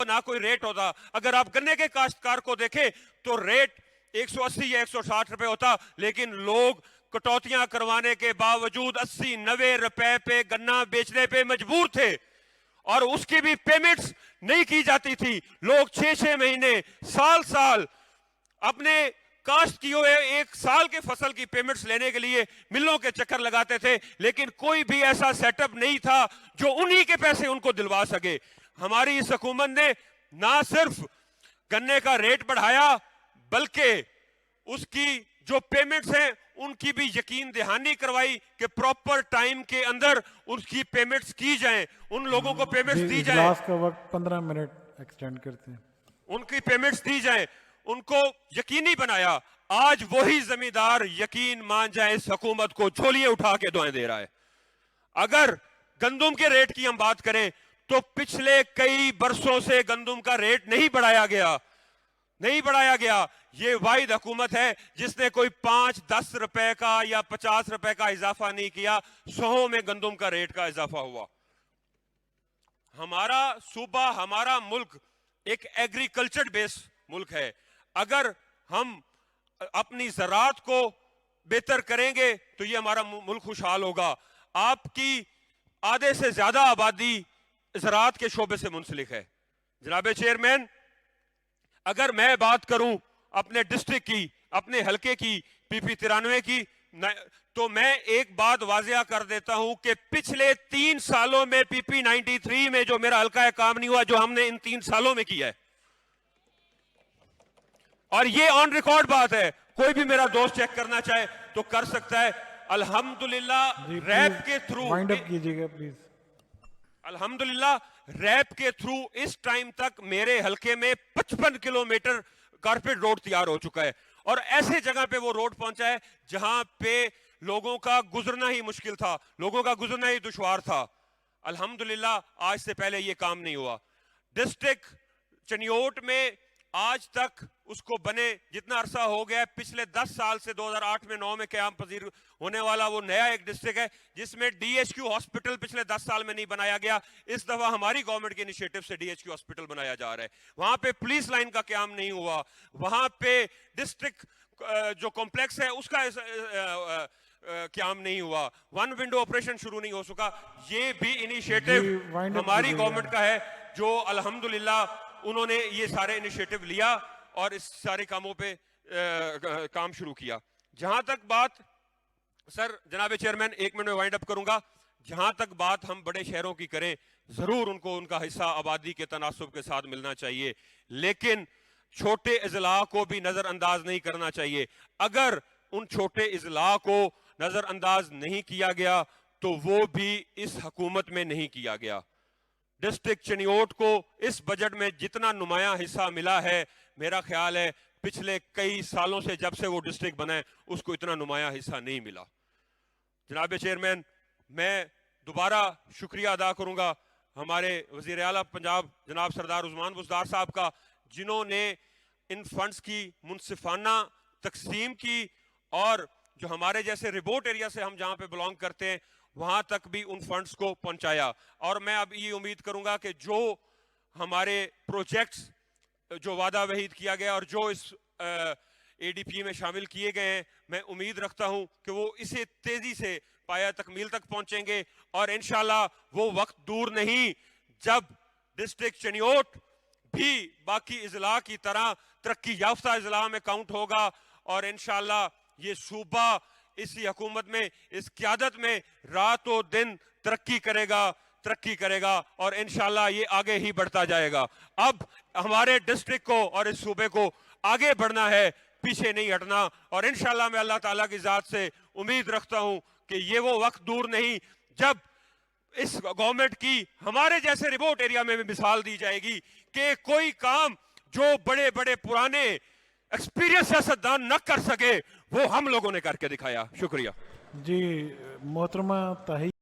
ना कोई रेट होता। अगर आप गन्ने के काश्तकार को देखें तो रेट 180 या 160 रुपए होता, लेकिन लोग कटौतियां करवाने के बावजूद 80-90 रुपए पे गन्ना बेचने पे मजबूर थे, और उसकी भी पेमेंट्स नहीं की जाती थी। लोग 6-6 महीने, साल अपने काश्त किए हुए एक साल के फसल की पेमेंट्स लेने के लिए मिलों के चक्कर लगाते थे, लेकिन कोई भी ऐसा सेटअप नहीं था जो उन्हीं के पैसे उनको दिलवा सके। हमारी इस हुकूमत ने ना सिर्फ गन्ने का रेट बढ़ाया, बल्कि उसकी जो पेमेंट्स हैं उनकी भी यकीन दहानी करवाई कि प्रॉपर टाइम के अंदर उसकी पेमेंट्स की जाएं, उन लोगों को पेमेंट्स दी जाएं। इजलास का वक्त 15 मिनट एक्सटेंड करते हैं। उनकी पेमेंट्स दी जाएं, उनको यकीनी बनाया। आज वही जमींदार यकीन मान जाए इस हुकूमत को झोलियां उठा के दुआएं दे रहा है। अगर गंदुम के रेट की हम बात करें तो पिछले कई बरसों से गंदुम का रेट नहीं बढ़ाया गया। ये वाहिद हुकूमत है जिसने कोई 5-10 रुपए का या 50 रुपए का इजाफा नहीं किया। 100 में गंदुम का रेट का इजाफा हुआ। हमारा सूबा, हमारा मुल्क एक एग्रीकल्चर बेस्ड मुल्क है। अगर हम अपनी ज़राअत को बेहतर करेंगे तो ये हमारा मुल्क खुशहाल होगा। आपकी आधे से ज्यादा आबादी ज़राअत के शोबे से मुंसलिक है। जनाब चेयरमैन, अगर मैं बात करूं अपने डिस्ट्रिक्ट की, अपने हलके की, PP 93 की, तो मैं एक बात वाजिया कर देता हूं कि पिछले 3 सालों में PP 93 में जो मेरा हलका है काम नहीं हुआ जो हमने इन 3 सालों में किया है। और ये ऑन रिकॉर्ड बात है, कोई भी मेरा दोस्त चेक करना चाहे तो कर सकता है। अल्हम्दुलिल्लाह रैप के थ्रू, वाइंड अप कीजिएगा प्लीज। अल्हम्दुलिल्लाह रैप के थ्रू इस टाइम तक मेरे हलके में 55 किलोमीटर कारपेट रोड तैयार हो चुका है, और ऐसे जगह पे वो रोड पहुंचा है जहां पे लोगों का गुजरना ही मुश्किल था, लोगों का गुजरना ही दुश्वार था। अल्हम्दुलिल्लाह आज से पहले ये काम नहीं हुआ। डिस्ट्रिक्ट चनियोट में आज तक उसको बने जितना अरसा हो गया, पिछले 10 साल से 2008 में 9 में क़याम पजीर होने वाला वो नया एक डिस्ट्रिक्ट है जिसमें DHQ हॉस्पिटल पिछले 10 साल में नहीं बनाया गया। इस दफा हमारी गवर्नमेंट के इनिशिएटिव से DHQ हॉस्पिटल बनाया जा रहा है। वहां पे पुलिस लाइन का क़याम नहीं हुआ, वहां पे डिस्ट्रिक्ट जो कॉम्प्लेक्स है उसका क़याम नहीं हुआ, वन विंडो ऑपरेशन शुरू नहीं हो सका। ये भी इनिशिएटिव हमारी गवर्नमेंट का है जो अल्हम्दुलिल्लाह उन्होंने ये सारे इनिशिएटिव लिया और इस सारे कामों पे काम शुरू किया। जहां तक बात, सर जनाब चेयरमैन 1 मिनट में वाइंड अप करूंगा, जहां तक बात हम बड़े शहरों की करें, जरूर उनको उनका हिस्सा आबादी के तनासुब के साथ मिलना चाहिए, लेकिन छोटे अजला को भी नजरअंदाज नहीं करना चाहिए। अगर उन छोटे अजला को नजरअंदाज नहीं किया गया तो वो भी इस हुकूमत में नहीं किया गया। डिस्ट्रिक्ट चनियोट को इस बजट में जितना नुमाया हिस्सा मिला है, मेरा ख्याल है पिछले कई सालों से जब से वो डिस्ट्रिक्ट बना है उसको इतना नुमाया हिस्सा नहीं मिला। जनाब चेयरमैन, मैं दोबारा शुक्रिया अदा करूंगा हमारे वजीर आला पंजाब जनाब सरदार उस्मान बुज़दार साहब का, जिन्होंने इन फंड्स की मुनसिफाना तकसीम की और जो हमारे जैसे रिमोट एरिया से हम जहां पे बिलोंग करते हैं वहां तक भी उन फंड्स को पहुंचाया। और मैं अब ये उम्मीद करूंगा कि जो हमारे प्रोजेक्ट्स जो वादा वहीद किया गया और जो इस ADP में शामिल किए गए हैं, मैं उम्मीद रखता हूं कि वो इसे तेजी से पाया तकमील तक पहुंचेंगे, और इंशाल्लाह वो वक्त दूर नहीं जब डिस्ट्रिक्ट चनियोट भी बाकी इजला की तरह तरक्की याफ्ता इजला में काउंट होगा, और इंशाल्लाह ये सूबा इसी हुकूमत में, इस क़यादत में रातों दिन तरक्की करेगा और इंशाल्लाह ये आगे ही बढ़ता जाएगा। अब हमारे डिस्ट्रिक्ट को और इस सूबे को आगे बढ़ना है, पीछे नहीं हटना, और इंशाल्लाह मैं अल्लाह ताला की ज़ात से उम्मीद रखता हूं कि ये वो वक्त दूर नहीं जब इस गवर्नमेंट की हमारे जैसे रिमोट एरिया में भी मिसाल दी जाएगी कि कोई काम जो बड़े बड़े पुराने एक्सपीरियंस सियासतदान न कर सके वो हम लोगों ने करके दिखाया। शुक्रिया जी। मोहतरमा ताही